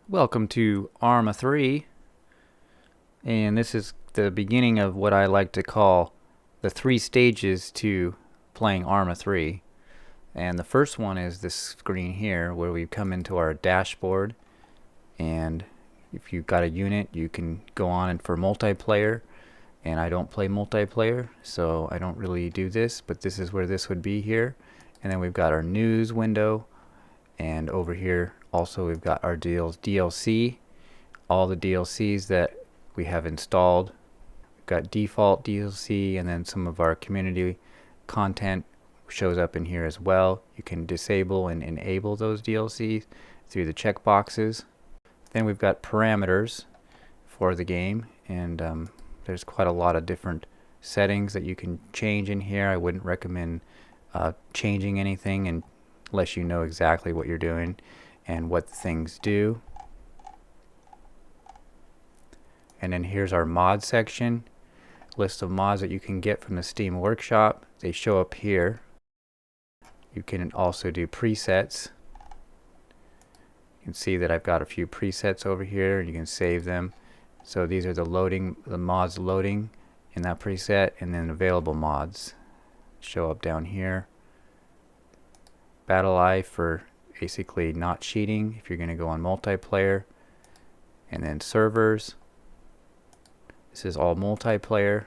Welcome to Arma 3, and this is the beginning of what I like to call the 3 stages to playing Arma 3. And the first one is this screen here where we come into our dashboard, and if you've got a unit you can go on and for multiplayer, and I don't play multiplayer so I don't really do this, but this is where this would be here. And then we've got our news window, and over here also we've got our DLC, all the DLCs that we have installed. We've got default DLC, and then some of our community content shows up in here as well. You can disable and enable those DLCs through the checkboxes. Then we've got parameters for the game, and there's quite a lot of different settings that you can change in here. I wouldn't recommend changing anything unless you know exactly what you're doing and what things do. And then here's our mod section, list of mods that you can get from the Steam Workshop. They show up here. You can also do presets. You can see that I've got a few presets over here, and you can save them. So these are the mods loading in that preset, and then available mods show up down here. Battle Eye for basically not cheating if you're going to go on multiplayer, and then servers. This is all multiplayer.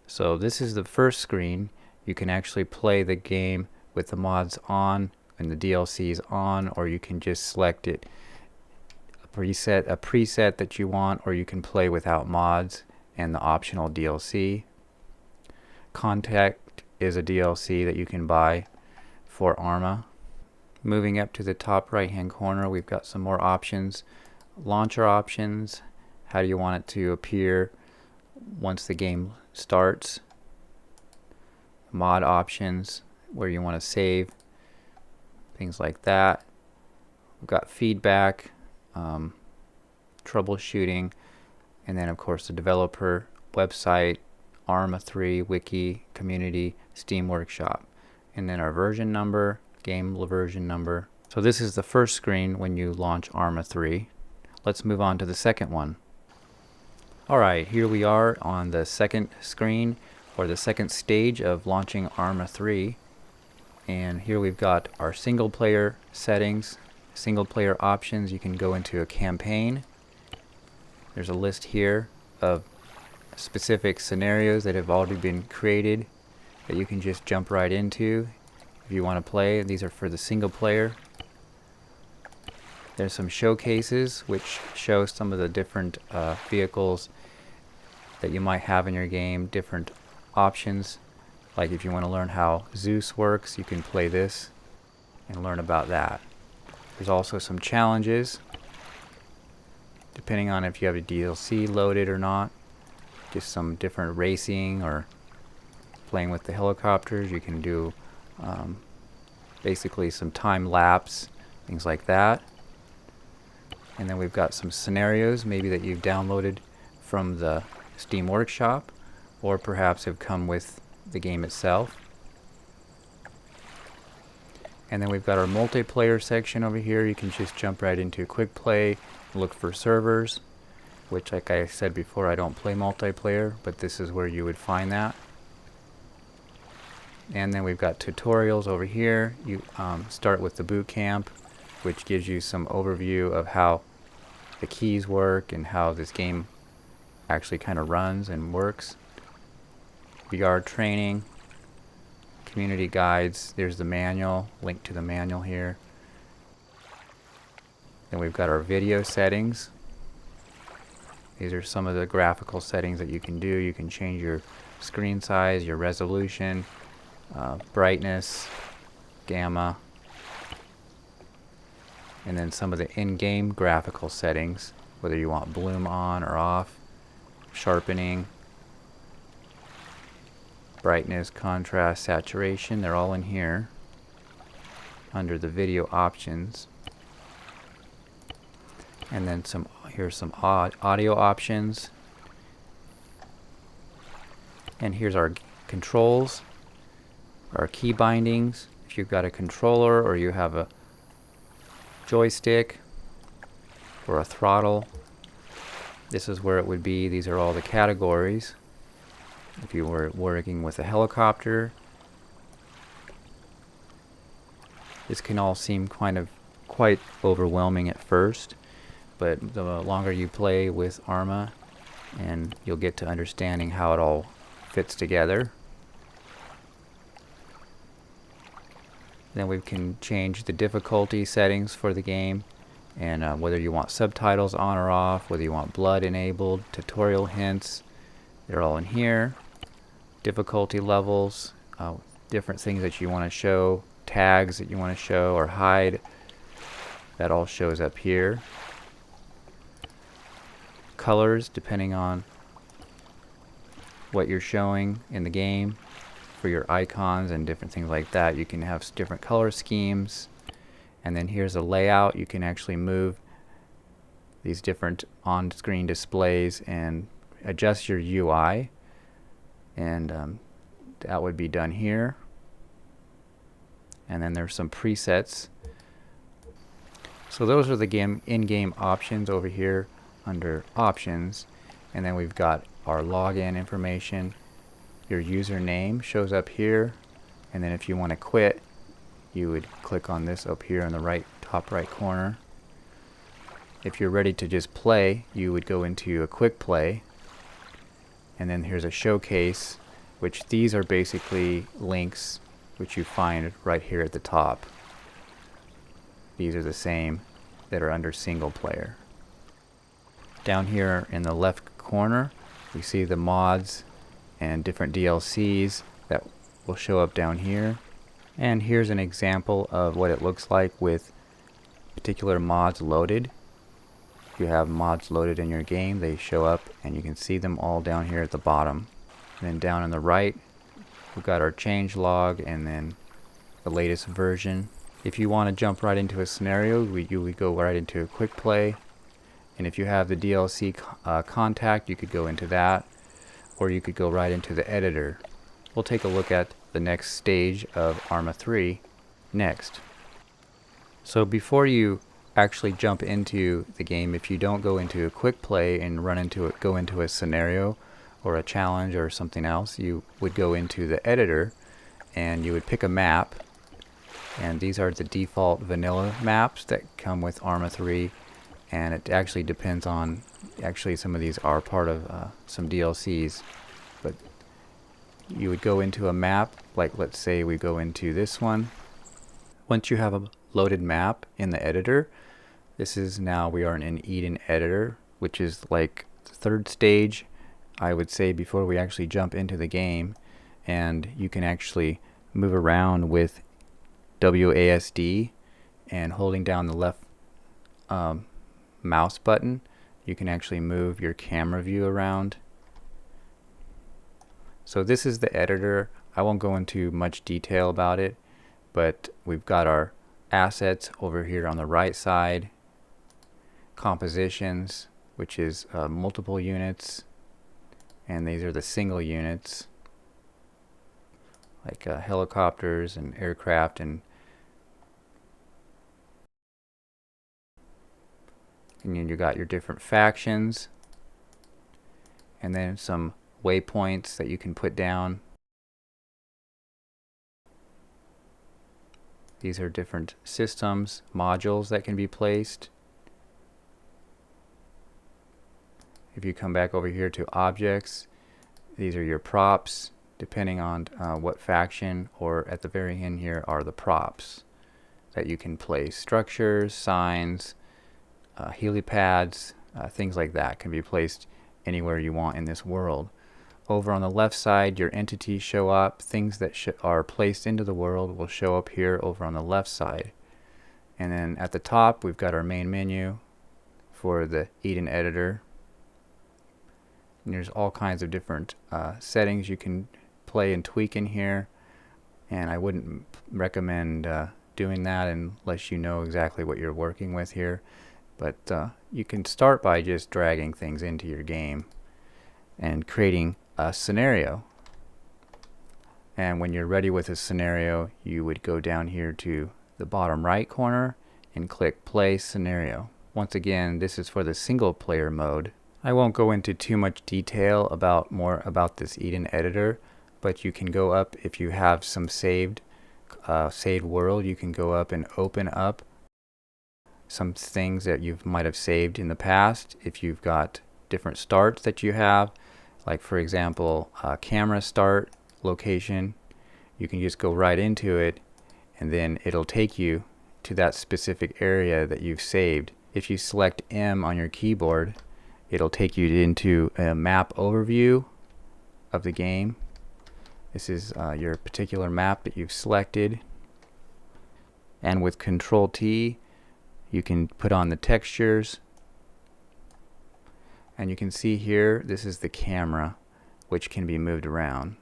So this is the first screen. You can actually play the game with the mods on and the DLCs on, or you can just select it, a preset that you want, or you can play without mods and the optional DLC. Contact is a DLC that you can buy for Arma. Moving up to the top right hand corner, we've got some more options. Launcher options, how do you want it to appear once the game starts. Mod options, where you want to save, things like that. We've got feedback, troubleshooting, and then of course the developer website, Arma 3 wiki, community, Steam Workshop, and then our version number, game version number. So this is the first screen when you launch Arma 3. Let's move on to the second one. Alright, here we are on the second screen, or the second stage of launching Arma 3. And here we've got our single player settings, single player options. You can go into a campaign. There's a list here of specific scenarios that have already been created that you can just jump right into if you want to play. These are for the single player. There's some showcases which show some of the different vehicles that you might have in your game, different options. Like if you want to learn how Zeus works, you can play this and learn about that. There's also some challenges depending on if you have a DLC loaded or not. Just some different racing or playing with the helicopters. You can do basically some time lapse, things like that. And then we've got some scenarios maybe that you've downloaded from the Steam Workshop, or perhaps have come with the game itself. And then we've got our multiplayer section over here. You can just jump right into quick play, look for servers, which, like I said before, I don't play multiplayer, but this is where you would find that. And then we've got tutorials over here. You start with the boot camp, which gives you some overview of how the keys work and how this game actually kind of runs and works. VR training, community guides. There's the manual, link to the manual here. Then we've got our video settings. These are some of the graphical settings that you can do. You can change your screen size, your resolution, brightness, gamma, and then some of the in-game graphical settings, whether you want bloom on or off, sharpening, brightness, contrast, saturation. They're all in here under the video options. And then here's some audio options. And here's our controls, our key bindings. If you've got a controller or you have a joystick or a throttle. This is where it would be. These are all the categories. If you were working with a helicopter, this can all seem quite overwhelming at first, but the longer you play with Arma, and you'll get to understanding how it all fits together. Then we can change the difficulty settings for the game, and whether you want subtitles on or off, whether you want blood enabled, tutorial hints, they're all in here. Difficulty levels, different things that you want to show, tags that you want to show or hide, that all shows up here. Colors, depending on what you're showing in the game for your icons and different things like that. You can have different color schemes. And then here's a layout. You can actually move these different on-screen displays and adjust your UI, and that would be done here. And then there's some presets. So those are the in-game options over here under options, and then we've got our login information. Your username shows up here, and then if you want to quit, you would click on this up here in the top right corner. If you're ready to just play, you would go into a quick play, and then here's a showcase, which these are basically links which you find right here at the top. These are the same that are under single player. Down here in the left corner, we see the mods and different DLCs that will show up down here. And here's an example of what it looks like with particular mods loaded. If you have mods loaded in your game, they show up and you can see them all down here at the bottom. And then down on the right, we've got our change log and then the latest version. If you want to jump right into a scenario, you would go right into a quick play. And if you have the DLC contact, you could go into that, or you could go right into the editor. We'll take a look at the next stage of Arma 3 next. So before you actually jump into the game, if you don't go into a quick play and go into a scenario or a challenge or something else, you would go into the editor and you would pick a map. And these are the default vanilla maps that come with Arma 3, and it actually depends on, some of these are part of some DLCs, but you would go into a map, like let's say we go into this one. Once you have a loaded map in the editor, we are in Eden editor, which is like the third stage, I would say, before we actually jump into the game. And you can actually move around with WASD, and holding down the left mouse button, you can actually move your camera view around. So this is the editor. I won't go into much detail about it, but we've got our assets over here on the right side, compositions, which is multiple units, and these are the single units, like helicopters and aircraft, and then you got your different factions, and then some waypoints that you can put down. These are different systems, modules that can be placed. If you come back over here to objects, these are your props, depending on what faction, or at the very end here are the props that you can place. Structures, signs, helipads, things like that can be placed anywhere you want in this world. Over on the left side, your entities show up. Things that are placed into the world will show up here over on the left side. And then at the top, we've got our main menu for the Eden editor. And there's all kinds of different settings you can play and tweak in here, and I wouldn't recommend doing that unless you know exactly what you're working with here. But you can start by just dragging things into your game and creating a scenario. And when you're ready with a scenario, you would go down here to the bottom right corner and click play scenario. Once again, this is for the single player mode. I won't go into too much detail about this Eden editor, but you can go up if you have some saved world. You can go up and open up some things that you might have saved in the past. If you've got different starts that you have, like for example camera start location, you can just go right into it and then it'll take you to that specific area that you've saved. If you select M on your keyboard, it'll take you into a map overview of the game. This is your particular map that you've selected, and with Control T you can put on the textures, and you can see here this is the camera, which can be moved around.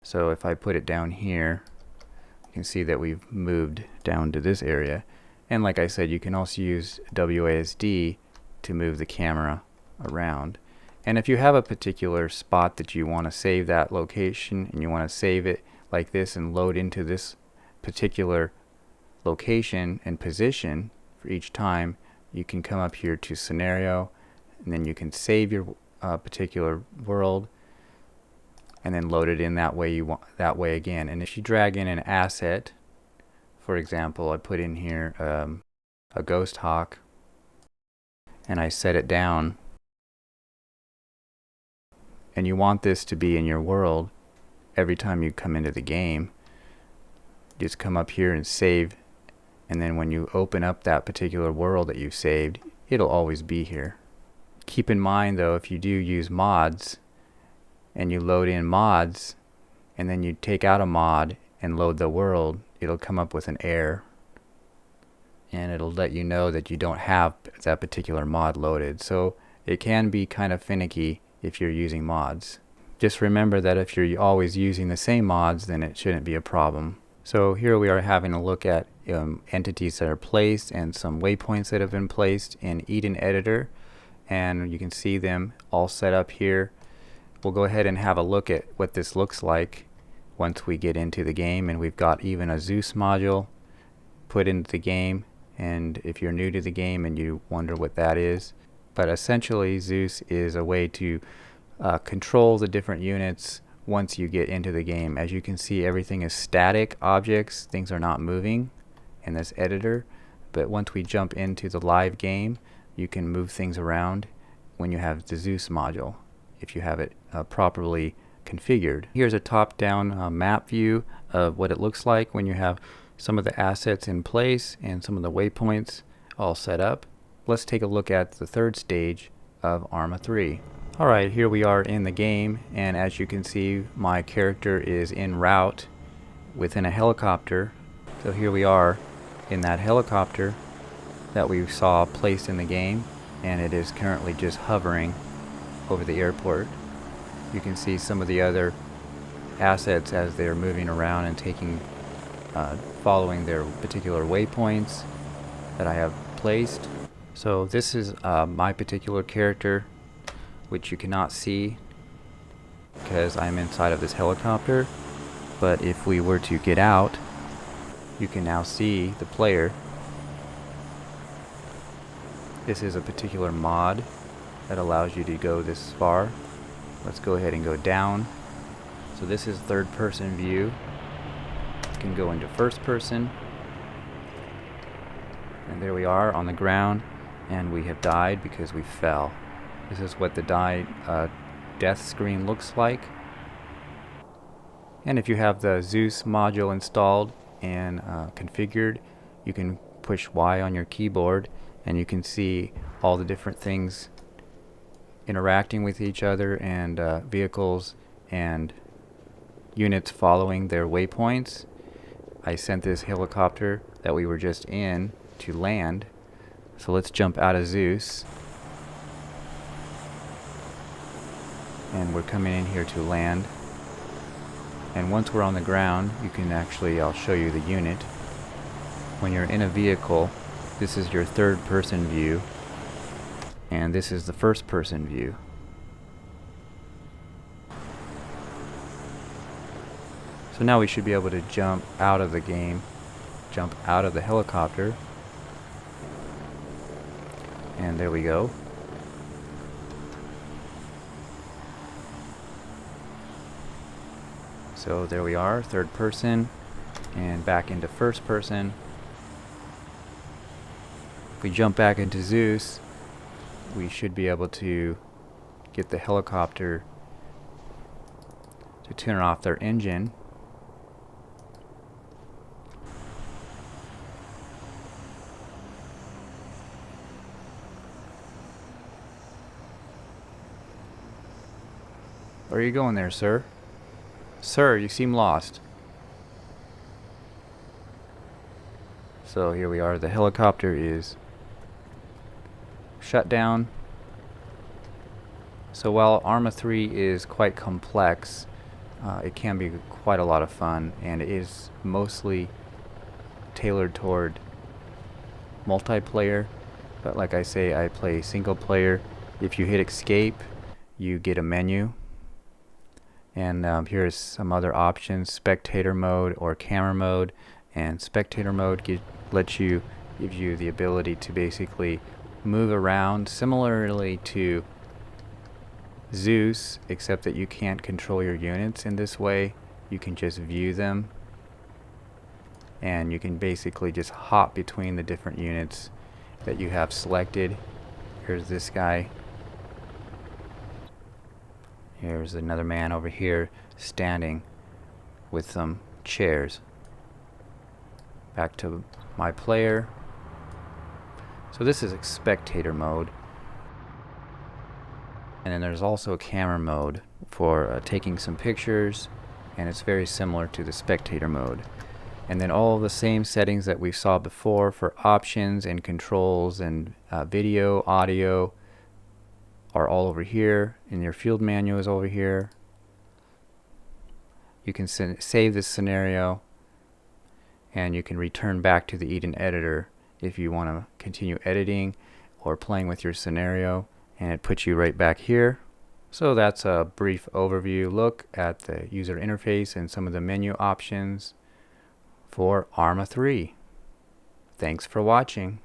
So if I put it down here, you can see that we've moved down to this area. And like I said, you can also use WASD to move the camera around. And if you have a particular spot that you want to save that location, and you want to save it like this and load into this particular location and position for each time, you can come up here to scenario, and then you can save your particular world and then load it in that way that way again. And if you drag in an asset, for example, I put in here a ghost hawk, and I set it down, and you want this to be in your world every time you come into the game, just come up here and save, and then when you open up that particular world that you saved, it'll always be here. Keep in mind though, if you do use mods and you load in mods and then you take out a mod and load the world, it'll come up with an error, and it'll let you know that you don't have that particular mod loaded. So it can be kind of finicky if you're using mods. Just remember that if you're always using the same mods, then it shouldn't be a problem. So here we are having a look at entities that are placed and some waypoints that have been placed in Eden Editor, and you can see them all set up here. We'll go ahead and have a look at what this looks like once we get into the game, and we've got even a Zeus module put into the game. And if you're new to the game and you wonder what that is, but essentially Zeus is a way to control the different units once you get into the game. As you can see, everything is static objects, things are not moving in this editor, but once we jump into the live game, you can move things around when you have the Zeus module, if you have it properly configured. Here's a top-down map view of what it looks like when you have some of the assets in place and some of the waypoints all set up. Let's take a look at the third stage of Arma 3. Alright, here we are in the game, and as you can see, my character is en route within a helicopter. So here we are in that helicopter that we saw placed in the game, and it is currently just hovering over the airport. You can see some of the other assets as they're moving around and taking following their particular waypoints that I have placed. So this is my particular character, which you cannot see because I'm inside of this helicopter, but if we were to get out, you can now see the player. This is a particular mod that allows you to go this far. Let's go ahead and go down. So this is third person view. You can go into first person, and there we are on the ground, and we have died because we fell. This is what the death screen looks like. And if you have the Zeus module installed and configured, you can push Y on your keyboard and you can see all the different things interacting with each other, and vehicles and units following their waypoints. I sent this helicopter that we were just in to land. So let's jump out of Zeus. And we're coming in here to land. And once we're on the ground, you can actually, I'll show you the unit. When you're in a vehicle, this is your third person view, and this is the first person view. So now we should be able to jump out of the game jump out of the helicopter. And there we go. So there we are, third person, and back into first person. If we jump back into Zeus, we should be able to get the helicopter to turn off their engine. Where are you going there, sir? Sir, you seem lost. So here we are. The helicopter is shut down. So while Arma 3 is quite complex, it can be quite a lot of fun, and it is mostly tailored toward multiplayer. But like I say, I play single player. If you hit escape, you get a menu. And here's some other options: spectator mode or camera mode. And spectator mode gives you the ability to basically move around similarly to Zeus, except that you can't control your units in this way. You can just view them, and you can basically just hop between the different units that you have selected. Here's this guy. Here's another man over here standing with some chairs. Back to my player. So this is spectator mode. And then there's also a camera mode for taking some pictures, and it's very similar to the spectator mode. And then all the same settings that we saw before for options and controls and video, audio are all over here, and your field manual is over here. You can save this scenario, and you can return back to the Eden editor if you want to continue editing or playing with your scenario, and it puts you right back here. So that's a brief overview look at the user interface and some of the menu options for Arma 3. Thanks for watching.